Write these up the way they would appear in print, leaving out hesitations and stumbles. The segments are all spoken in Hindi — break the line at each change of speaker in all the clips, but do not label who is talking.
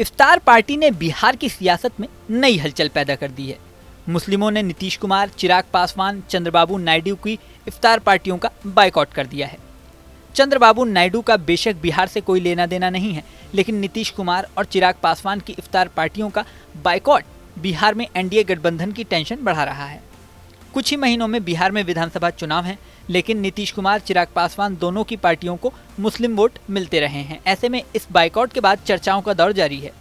इफ्तार पार्टी ने बिहार की सियासत में नई हलचल पैदा कर दी है। मुस्लिमों ने नीतीश कुमार, चिराग पासवान, चंद्रबाबू नायडू की इफ्तार पार्टियों का बायकॉट कर दिया है। चंद्रबाबू नायडू का बेशक बिहार से कोई लेना देना नहीं है, लेकिन नीतीश कुमार और चिराग पासवान की इफ्तार पार्टियों का बायकॉट बिहार में एनडीए गठबंधन की टेंशन बढ़ा रहा है। कुछ ही महीनों में बिहार में विधानसभा चुनाव हैं, लेकिन नीतीश कुमार, चिराग पासवान दोनों की पार्टियों को मुस्लिम वोट मिलते रहे हैं। ऐसे में इस बायकॉट के बाद चर्चाओं का दौर जारी है।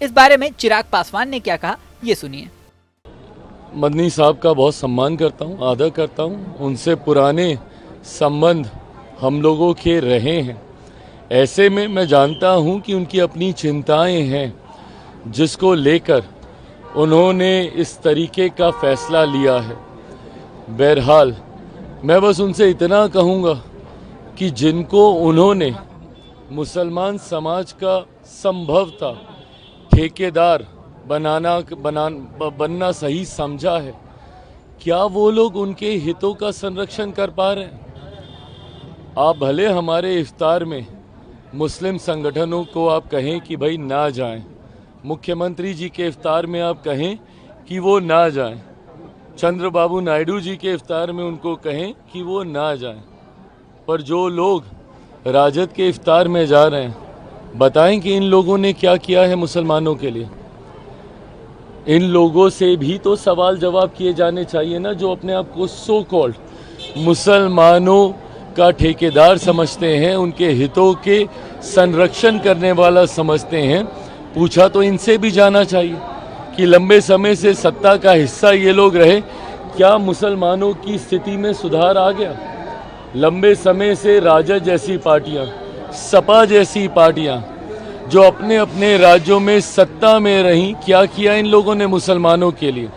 इस बारे में चिराग पासवान ने क्या कहा, ये सुनिए।
मदनी साहब का बहुत सम्मान करता हूँ, आदर करता हूँ। उनसे पुराने संबंध हम लोगों के रहे हैं। ऐसे में मैं जानता हूँ कि उनकी अपनी चिंताएं हैं, जिसको लेकर उन्होंने इस तरीके का फैसला लिया है। बहरहाल मैं बस उनसे इतना कहूँगा कि जिनको उन्होंने मुसलमान समाज का संभवतः ठेकेदार बनना सही समझा है, क्या वो लोग उनके हितों का संरक्षण कर पा रहे हैं? आप भले हमारे इफ्तार में मुस्लिम संगठनों को आप कहें कि भाई ना जाएं, मुख्यमंत्री जी के इफ्तार में आप कहें कि वो ना जाएं, चंद्रबाबू नायडू जी के इफ्तार में उनको कहें कि वो ना जाएं, पर जो लोग राजद के इफ्तार में जा रहे हैं, बताएं कि इन लोगों ने क्या किया है मुसलमानों के लिए। इन लोगों से भी तो सवाल जवाब किए जाने चाहिए ना, जो अपने आप को सो कॉल्ड मुसलमानों का ठेकेदार समझते हैं, उनके हितों के संरक्षण करने वाला समझते हैं। पूछा तो इनसे भी जाना चाहिए कि लंबे समय से सत्ता का हिस्सा ये लोग रहे, क्या मुसलमानों की स्थिति में सुधार आ गया? लंबे समय से राजद जैसी पार्टियां, सपा जैसी पार्टियां जो अपने अपने राज्यों में सत्ता में रहीं, क्या किया इन लोगों ने मुसलमानों के लिए?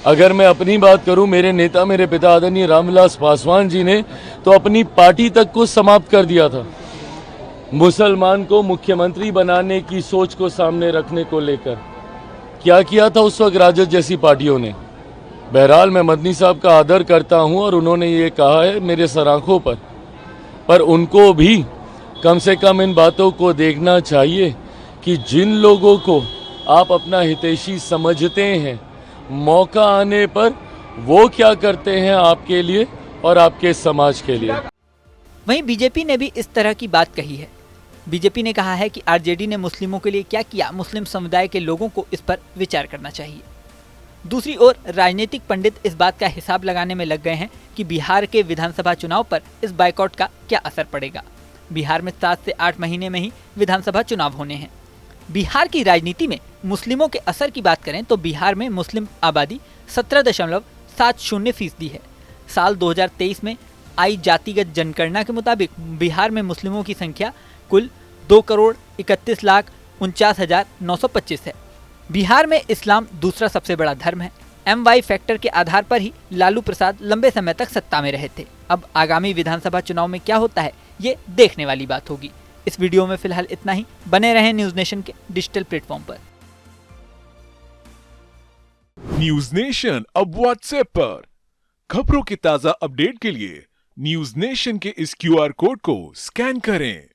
अगर मैं अपनी बात करूं, मेरे नेता, मेरे पिता आदरणीय रामविलास पासवान जी ने तो अपनी पार्टी तक को समाप्त कर दिया था, मुसलमान को मुख्यमंत्री बनाने की सोच को सामने रखने को लेकर। क्या किया था उस वक्त राजद जैसी पार्टियों ने? बहरहाल मैं मदनी साहब का आदर करता हूं और उन्होंने ये कहा है मेरे सराखों पर उनको भी कम से कम इन बातों को देखना चाहिए कि जिन लोगों को आप अपना हितैषी समझते हैं, मौका आने पर वो क्या करते हैं आपके लिए और आपके समाज के लिए।
वहीं बीजेपी ने भी इस तरह की बात कही है। बीजेपी ने कहा है कि आरजेडी ने मुस्लिमों के लिए क्या किया, मुस्लिम समुदाय के लोगों को इस पर विचार करना चाहिए। दूसरी ओर राजनीतिक पंडित इस बात का हिसाब लगाने में लग गए हैं कि बिहार के विधानसभा चुनाव पर इस बायकॉट का क्या असर पड़ेगा। बिहार में 7 से 8 महीने में ही विधानसभा चुनाव होने हैं। बिहार की राजनीति में मुस्लिमों के असर की बात करें तो बिहार में मुस्लिम आबादी 17.70% है। साल 2023 में आई जातिगत जनगणना के मुताबिक बिहार में मुस्लिमों की संख्या कुल 2,31,49,925 है। बिहार में इस्लाम दूसरा सबसे बड़ा धर्म है। MY फैक्टर के आधार पर ही लालू प्रसाद लंबे समय तक सत्ता में रहे थे। अब आगामी विधानसभा चुनाव में क्या होता है, ये देखने वाली बात होगी। इस वीडियो में फिलहाल इतना ही। बने रहें न्यूज नेशन के डिजिटल प्लेटफॉर्म पर।
न्यूज नेशन अब व्हाट्सएप पर। खबरों के ताजा अपडेट के लिए न्यूज नेशन के इस QR कोड को स्कैन करें।